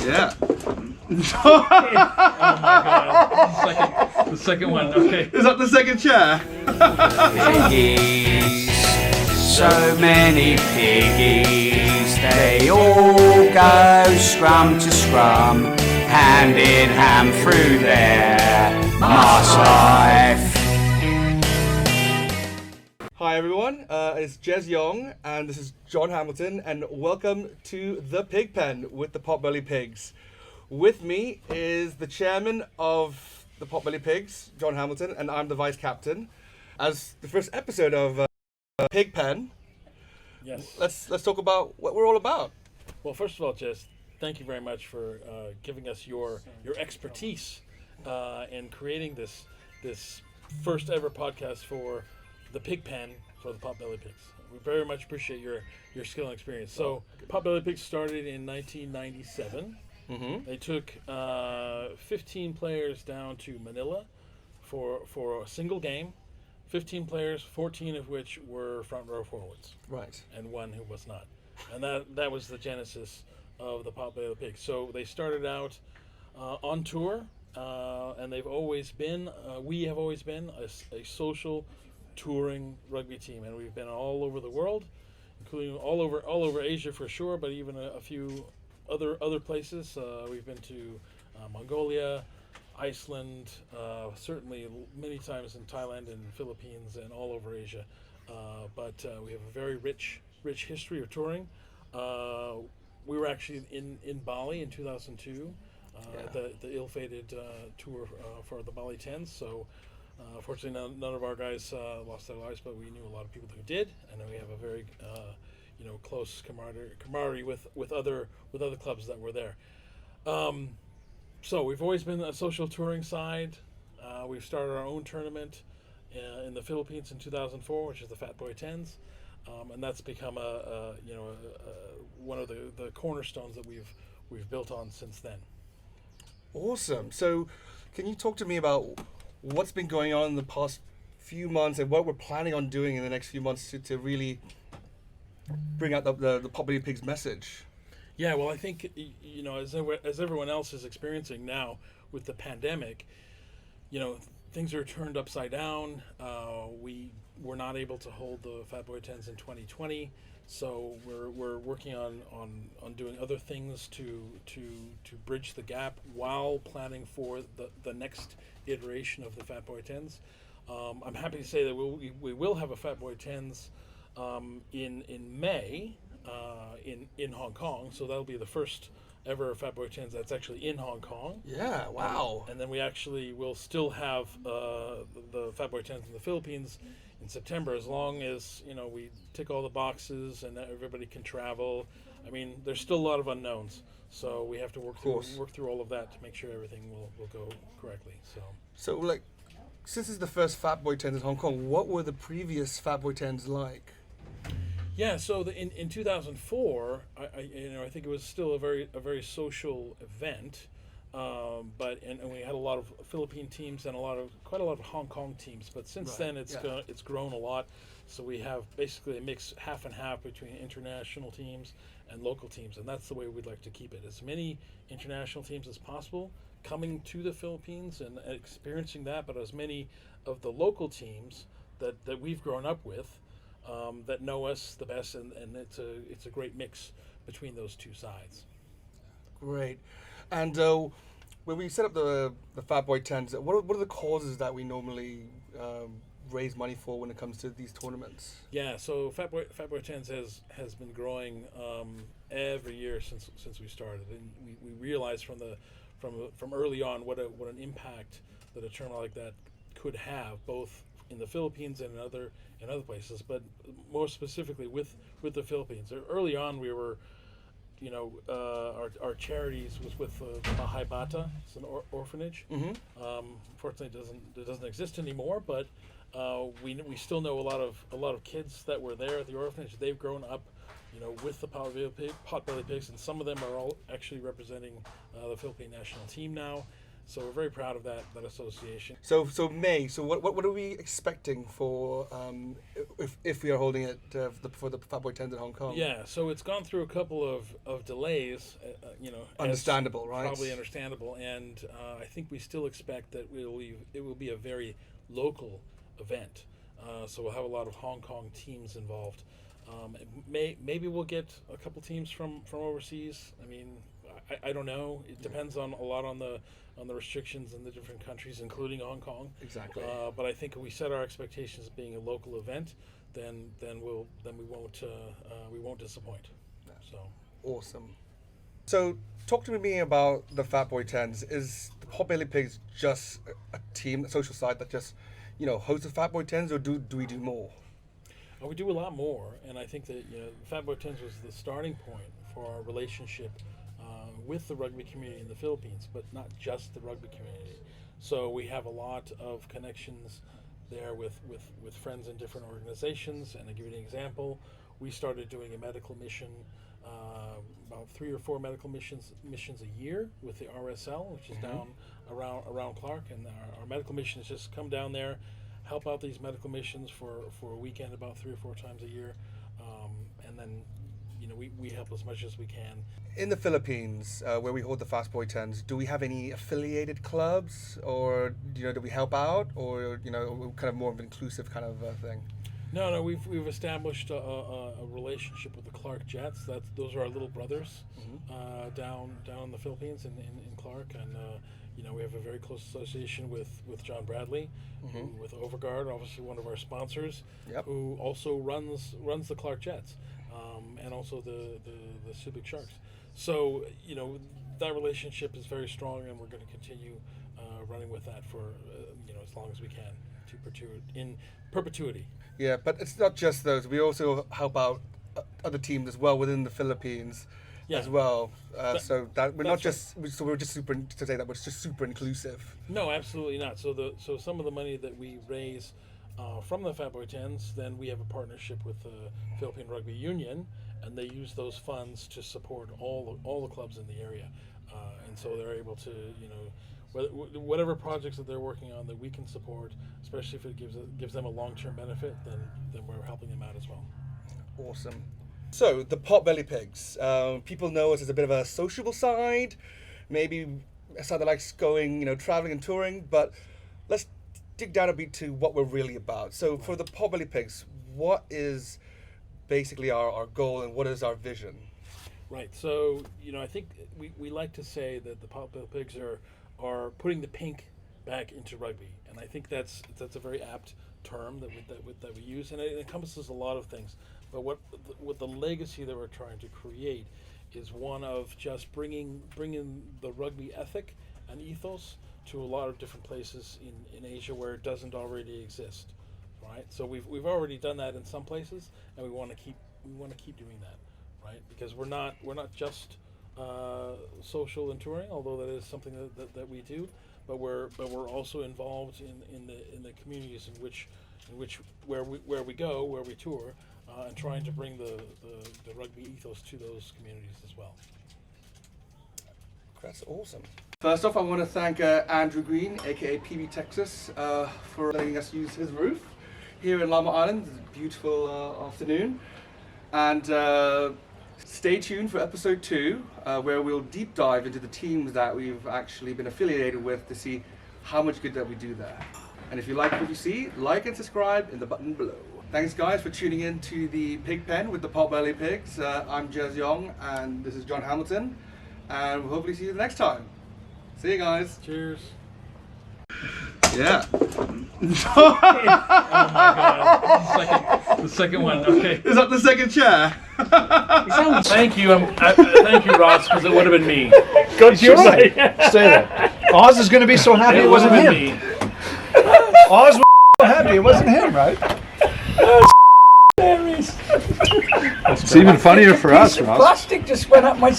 Yeah. Oh my god. The second one, okay. Is that the second chair? Piggies, so many piggies, they all go scrum to scrum, hand in hand through their mass life. Hi everyone, it's Yong, and this is John Hamilton, and welcome to The Pig Pen with the Pot Bellied Pigs. With me is the chairman of the Pot Bellied Pigs, John Hamilton, and I'm the vice captain. As the first episode of Pig Pen, Yes. let's talk about what we're all about. Well, first of all, Jess, thank you very much for giving us your expertise in creating this first ever podcast for the Pig Pen for the Pot Bellied Pigs. We very much appreciate your skill and experience. So, Pot Bellied Pigs started in 1997. Mm-hmm. They took 15 players down to Manila for a single game. 15 players, 14 of which were front row forwards, Right. and one who was not. And that was the genesis of the Pot Bellied Pigs. So they started out on tour, and they've always been, we have always been a social touring rugby team, and we've been all over the world, including all over Asia for sure, but even a few other places. We've been to Mongolia, Iceland, certainly many times in Thailand and Philippines and all over Asia. But we have a very rich history of touring. We were actually in Bali in 2002, the ill-fated tour for the Bali 10s. So fortunately, none of our guys lost their lives, but we knew a lot of people who did, and then we have a very close camaraderie with other clubs that were there. So we've always been a social touring side. We've started our own tournament in the Philippines in 2004, which is the Fat Boy 10s, and that's become one of the cornerstones that we've built on since then. Awesome. So, can you talk to me about what's been going on in the past few months and what we're planning on doing in the next few months to really bring out the Pot Bellied Pigs message? Yeah, well, I think, as everyone else is experiencing now with the pandemic, things are turned upside down. We were not able to hold the Fat Boy 10s in 2020, so we're working on doing other things to bridge the gap while planning for the next iteration of the Fat Boy 10s. I'm happy to say that we will have a Fat Boy 10s in May in Hong Kong, so that'll be the first ever Fat Boy 10s that's actually in Hong Kong. Yeah, wow. And then we actually will still have the Fat Boy 10s in the Philippines in September, as long as we tick all the boxes and that everybody can travel. I mean, there's still a lot of unknowns, so we have to work through all of that to make sure everything will go correctly. So like, since it's the first Fat Boy 10s in Hong Kong, what were the previous Fat Boy 10s like? Yeah, so in 2004, I think it was still a very social event, but we had a lot of Philippine teams and quite a lot of Hong Kong teams. But since then, it's grown a lot. So we have basically a mix, half and half, between international teams and local teams, and that's the way we'd like to keep it. As many international teams as possible coming to the Philippines and experiencing that, but as many of the local teams that we've grown up with. That know us the best, and it's a great mix between those two sides. Great. And when we set up the Fat Boy 10s, what are the causes that we normally raise money for when it comes to these tournaments? Yeah, so Fat Boy 10s has been growing every year since we started, and we realized from early on what an impact that a tournament like that could have, both in the Philippines and in other places, but more specifically with the Philippines. Early on, we were, our charities was with Bahay Bata. It's an orphanage. Mm-hmm. Fortunately, it doesn't exist anymore, but we still know a lot of kids that were there at the orphanage. They've grown up, with the Pot Bellied Pigs, and some of them are all actually representing the Philippine national team now. So we're very proud of that association. So May. So what are we expecting for if we are holding it for the Fat Boy 10s in Hong Kong? Yeah, so it's gone through a couple of delays. Understandable, right? Probably understandable, and I think we still expect that it will be a very local event. So we'll have a lot of Hong Kong teams involved. Maybe we'll get a couple teams from overseas. I mean, I don't know. It depends on a lot on the restrictions in the different countries, including Hong Kong. Exactly. But I think if we set our expectations as being a local event, then we won't disappoint. Yeah. So Awesome. So talk to me about the Fat Boy 10s. Is the Pot Bellied Pigs just a team, a social site that just hosts the Fat Boy 10s, or do we do more? We do a lot more, and I think that Fat Boy 10s was the starting point for our relationship with the rugby community in the Philippines, but not just the rugby community. So we have a lot of connections there with friends in different organizations. And to give you an example, we started doing a medical mission, about 3 or 4 medical missions a year with the RSL, which is down around Clark, and our medical missions just come down there, help out these medical missions for a weekend about 3 or 4 times a year, and then we help as much as we can. In the Philippines, where we hold the Fat Boy 10s, do we have any affiliated clubs, or do we help out, or kind of more of an inclusive kind of thing? No, we've established a relationship with the Clark Jets. Those are our little brothers down in the Philippines in Clark, and we have a very close association with John Bradley, with Overguard, obviously one of our sponsors, who also runs the Clark Jets, and also the Subic Sharks. So that relationship is very strong, and we're going to continue running with that for as long as we can in perpetuity. Yeah, but it's not just those. We also help out other teams as well within the Philippines as well. So that we're not just so we're just super to say that we're just super inclusive. No, absolutely not. So some of the money that we raise from the Fat Boy 10s, then we have a partnership with the Philippine Rugby Union, and they use those funds to support all the clubs in the area, and so they're able to whatever projects that they're working on that we can support, especially if it gives them a long-term benefit, then we're helping them out as well. Awesome. So the Pot Bellied Pigs, people know us as a bit of a sociable side, maybe a side that likes going, traveling and touring, but let's dig down a bit to what we're really about. So for the Pot Bellied Pigs, what is basically our goal and what is our vision? Right. So I think we like to say that the Pot Bellied Pigs are putting the pink back into rugby, and I think that's a very apt term that we use, and it encompasses a lot of things. But what the legacy that we're trying to create is one of just bringing the rugby ethic and ethos to a lot of different places in Asia where it doesn't already exist, right? So we've already done that in some places, and we want to keep doing that, right? Because we're not just social and touring, although that is something that we do, but we're also involved in the communities where we go, where we tour, and trying to bring the rugby ethos to those communities as well. That's awesome. First off, I want to thank Andrew Green, aka PB Texas, for letting us use his roof here in Llama Island. It's a beautiful afternoon, and stay tuned for episode 2, where we'll deep dive into the teams that we've actually been affiliated with to see how much good that we do there. And if you like what you see, like and subscribe in the button below. Thanks guys for tuning in to the Pig Pen with the Pot Bellied Pigs. I'm Yong, and this is John Hamilton, and we'll hopefully see you the next time. See you guys. Cheers. Yeah. Oh my God. The second one. Okay. Is that the second chair? Thank you. Thank you, Ross, because it would have been me. Good, you're right. Say that. Oz is going to be so happy it wasn't him. Me. Oz was so happy it wasn't him, right? It's even funnier for us, Ross. Plastic just went up my